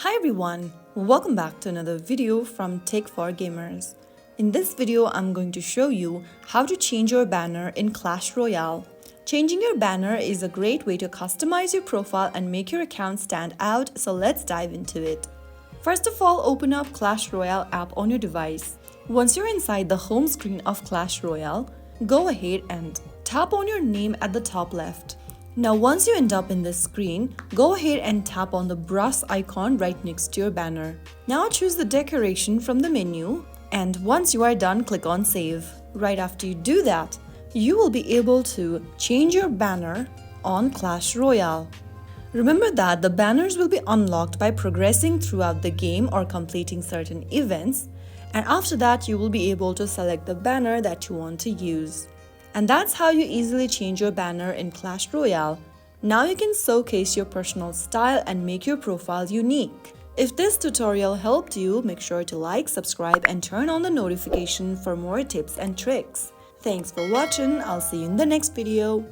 Hi everyone, welcome back to another video from Tech for Gamers. In this video, I'm going to show you how to change your banner in Clash Royale. Changing your banner is a great way to customize your profile and make your account stand out, so let's dive into it. First of all, open up Clash Royale app on your device. Once you're inside the home screen of Clash Royale, go ahead and tap on your name at the top left. Now once you end up in this screen, go ahead and tap on the brush icon right next to your banner. Now choose the decoration from the menu, and once you are done, click on save. Right after you do that, you will be able to change your banner on Clash Royale. Remember that the banners will be unlocked by progressing throughout the game or completing certain events, and after that you will be able to select the banner that you want to use. And that's how you easily change your banner in Clash Royale. Now you can showcase your personal style and make your profile unique. If this tutorial helped you, make sure to like, subscribe, and turn on the notification for more tips and tricks. Thanks for watching. I'll see you in the next video.